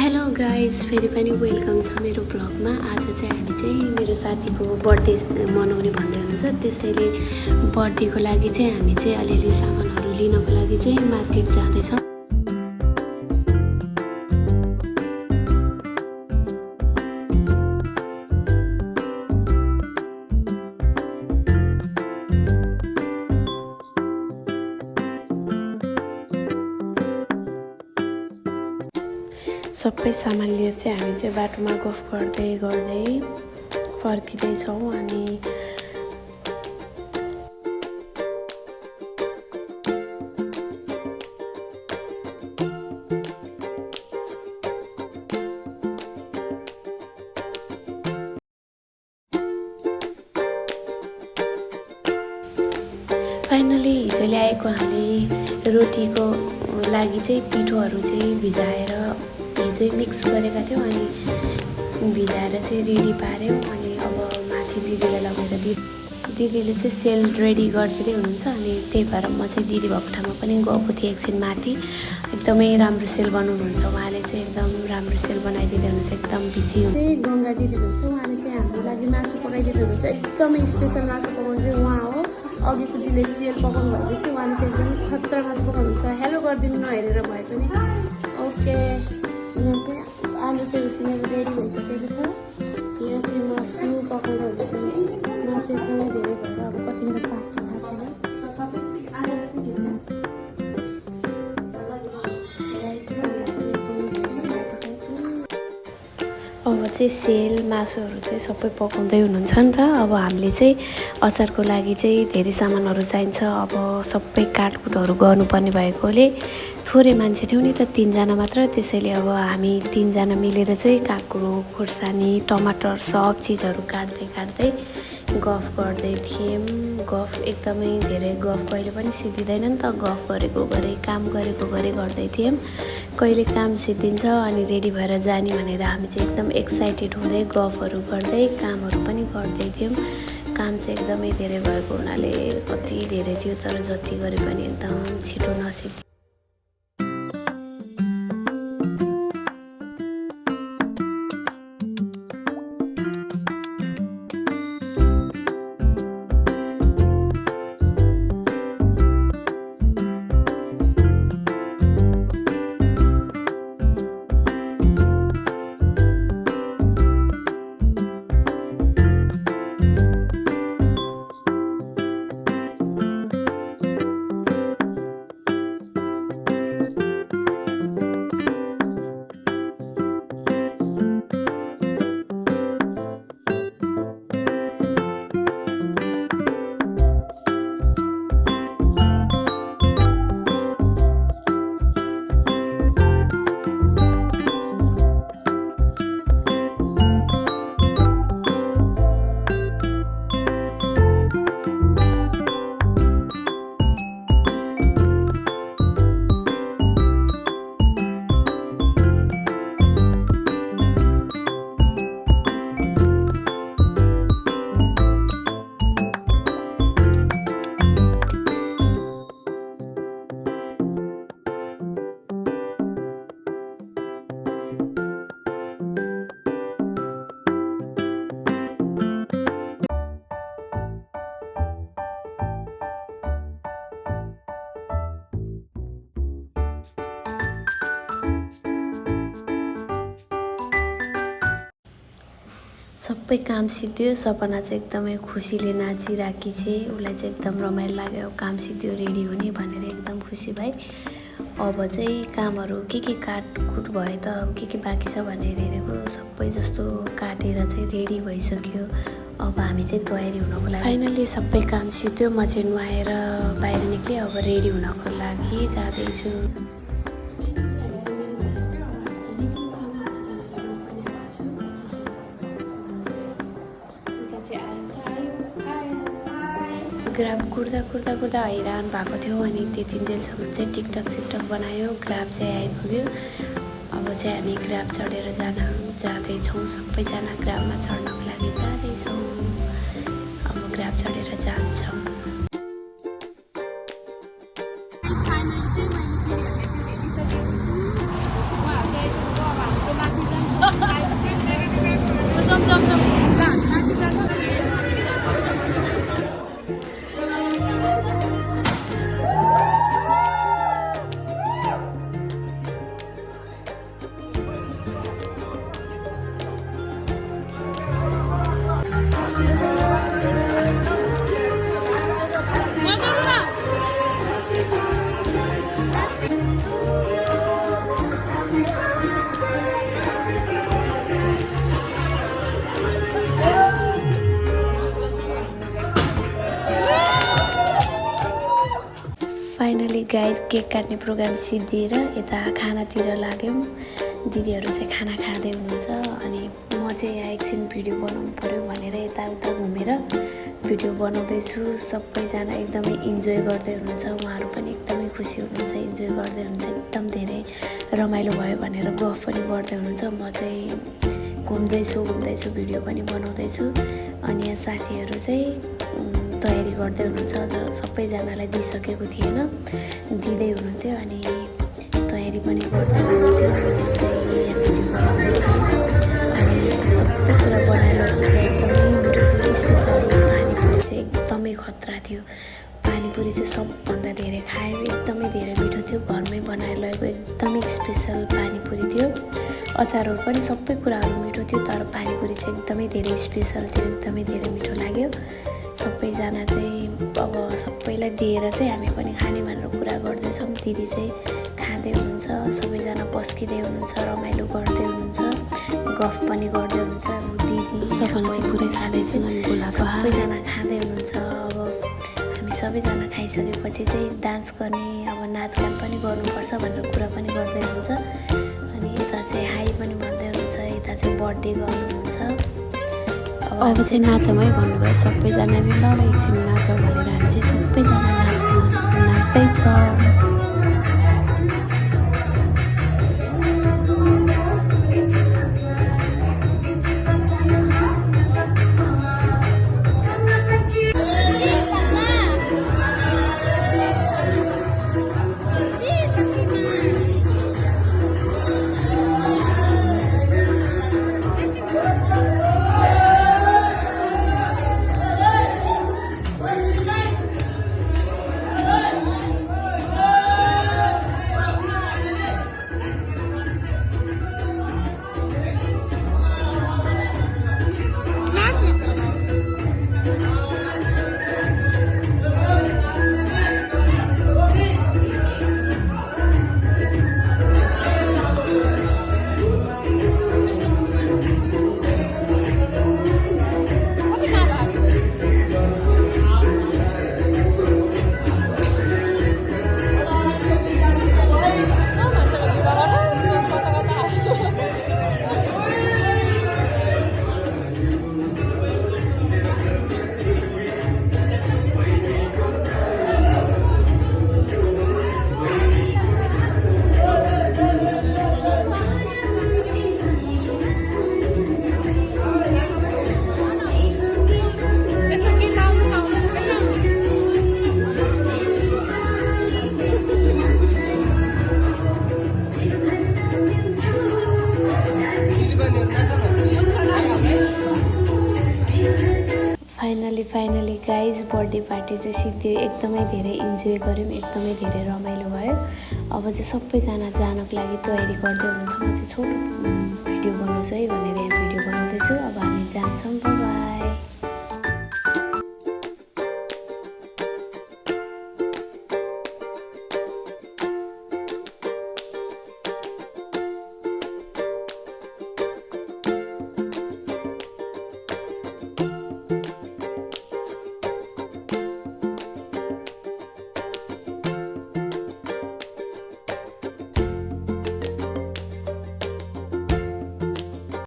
Hello guys, फेरि पनि welcome छ मेरो ब्लगमा। आज चाहिँ हामी चाहिँ मेरो साथीको बर्थडे मनाउने भन्दै हुनुहुन्छ, त्यसैले बर्थडेको लागि चाहिँ हामी चाहिँ अलिअलि सामानहरू लिनको लागि चाहिँ मार्केट जाँदैछौँ। सबै सामान लिएर चाहिँ हामी चाहिँ बाटोमा गफ गर्दै गर्दै फर्किँदैछौँ। अनि फाइनली हिजो ल्याएको हामीले रोटीको लागि चाहिँ पिठोहरू चाहिँ भिजाएर हिजो मिक्स गरेका थियौँ। अनि भिजाएर चाहिँ रेडी पार्यौँ। अनि अब माथि दिदीलाई लगेर दिदीले चाहिँ सेल रेडी गरिदिँदै हुनुहुन्छ। अनि त्यही भएर म चाहिँ दिदी भएको ठाउँमा पनि गएको थिएँ एकछिन माथि। एकदमै राम्रो सेल बनाउनुहुन्छ उहाँले चाहिँ, एकदम राम्रो सेल बनाइदिँदै हुनुहुन्छ, एकदम बिजी हुन्छ। गङ्गा दिदी हुनुहुन्छ, उहाँले चाहिँ हाम्रो लागि मासु पकाइदिँदै हुनुहुन्छ। एकदमै स्पेसल मासु पकाउनु चाहिँ उहाँ हो। अघिको दिदीले सेल पकाउनु भयो जस्तै उहाँले चाहिँ एकदम खतरा मासु पकाउनुहुन्छ। हेलो गरिदिनु नहेरेर भए पनि। ओके, आलु चाहिँ उसिनेर रेडी भइसकेको छ। यहाँ चाहिँ मासु पकाउँदा हुन्छ। मासु एकदमै धेरै भएर अब कतिखेर पाक्छ थाहा छैन। अब चाहिँ सेल मासुहरू चाहिँ सबै पकाउँदै हुनुहुन्छ नि त। अब हामीले चाहिँ अचारको लागि चाहिँ धेरै सामानहरू चाहिन्छ। अब सबै काटकुटहरू गर्नुपर्ने भएकोले थोरै मान्छे थियौँ नि त, 3 जना मात्र। त्यसैले अब हामी 3 जना मिलेर चाहिँ काँक्रो, खुर्सानी, टमाटर सब चिजहरू काट्दै गफ गर्दै थियौँ। गफ एकदमै धेरै, गफ कहिले पनि सिद्धिँदैन नि त। गफ गरेको गरे, काम गरेको गरे गर्दै थियौँ। कहिले काम सिद्धिन्छ अनि रेडी भएर जाने भनेर हामी चाहिँ एकदम एक्साइटेड हुँदै गफहरू गर्दै कामहरू पनि गर्दै थियौँ। काम चाहिँ एकदमै धेरै भएको हुनाले कति धेरै थियो, तर जति गरे पनि एकदम छिटो नसिद्धि। सबै काम सिद्धियो। सपना चाहिँ एकदमै खुसीले नाचिराखी चाहिँ, उसलाई चाहिँ एकदम रमाइलो लाग्यो। काम सिद्धियो, रेडी हुने भनेर एकदम खुसी भए। अब चाहिँ कामहरू के काटकुट भयो त, अब के बाँकी छ भनेर हेरेको, सबै जस्तो काटेर चाहिँ रेडी भइसक्यो। अब हामी चाहिँ तयारी हुनको लागि फाइनली सबै काम सिद्धियो। म चाहिँ नुहाएर बाहिर निक्लेँ। अब रेडी हुनको लागि जाँदैछु। ग्राफ कुर्दा हैरान भएको थियो। अनि त्यतिन्जेलसम्म चाहिँ टिकटक बनायो। ग्राफ चाहिँ आइपुग्यो। अब चाहिँ हामी ग्राफ चढेर जाँदैछौँ। सबैजना ग्राफमा चढ्नको लागि जाँदैछौँ। अब ग्राफ चढेर जान्छौँ। गाइस केक काट्ने प्रोग्राम सिद्धिएर यता खानातिर लाग्यौँ। दिदीहरू चाहिँ खाना खाँदै हुनुहुन्छ अनि म चाहिँ यहाँ एकछिन भिडियो बनाउनु पर्यो भनेर यताउता घुमेर भिडियो बनाउँदैछु। सबैजना एकदमै इन्जोय गर्दै हुनुहुन्छ, उहाँहरू पनि एकदमै खुसी हुनुहुन्छ, इन्जोय गर्दै हुनुहुन्छ, एकदम धेरै रमाइलो भयो भनेर गफ पनि गर्दै हुनुहुन्छ। म चाहिँ घुम्दैछु भिडियो पनि बनाउँदैछु अनि यहाँ साथीहरू चाहिँ तयारी गर्दै हुनुहुन्छ। अझ सबैजनालाई दिइसकेको थिएन, दिँदै हुनुहुन्थ्यो अनि तयारी पनि गर्दै हुनुहुन्थ्यो। अनि सबै कुरा बनाएर एकदमै मिठो थियो। स्पेसली पानीपुरी चाहिँ एकदमै खतरा थियो। पानीपुरी चाहिँ सबभन्दा धेरै खायो, एकदमै धेरै मिठो थियो। घरमै बनाएर लगेको एकदमै स्पेसल पानीपुरी थियो। अचारहरू पनि सबै कुराहरू मिठो थियो, तर पानीपुरी चाहिँ एकदमै धेरै स्पेसल थियो, एकदमै धेरै मिठो लाग्यो। सबैजना चाहिँ अब सबैलाई दिएर चाहिँ हामी पनि खाने भनेर कुरा गर्दैछौँ। दिदी चाहिँ खाँदै हुनुहुन्छ, सबैजना पस्किँदै हुनुहुन्छ, रमाइलो गर्दै हुनुहुन्छ, गफ पनि गर्दै हुनुहुन्छ। दिदी सबैजना चाहिँ पुरै खाँदैछन् अनि सबैजना खाँदै हुनुहुन्छ। अब हामी सबैजना खाइसकेपछि चाहिँ डान्स गर्ने, अब नाचगान पनि गर्नुपर्छ भनेर कुरा पनि गर्दै हुनुहुन्छ। अनि यता चाहिँ हाई पनि भन्दै हुनुहुन्छ, यता चाहिँ बर्थडे गर्नुहुन्छ। अब चाहिँ नाचौँ है भन्नुभयो सबैजनाले। ल एकछिन नाचौँ भनेर हामी चाहिँ सबैजना नाच्दैछौँ। फाइनली गाइज बर्थडे पार्टी चाहिँ सिद्धियो। एकदमै धेरै इन्जोय गऱ्यौँ, एकदमै धेरै रमाइलो भयो। अब चाहिँ सबैजना जानको लागि तयारी गर्दै हुनुहुन्छ। म चाहिँ छोटो भिडियो बनाउँछु है भनेर यहाँ भिडियो बनाउँदैछु। अब हामी जान्छौँ, बाई बाई।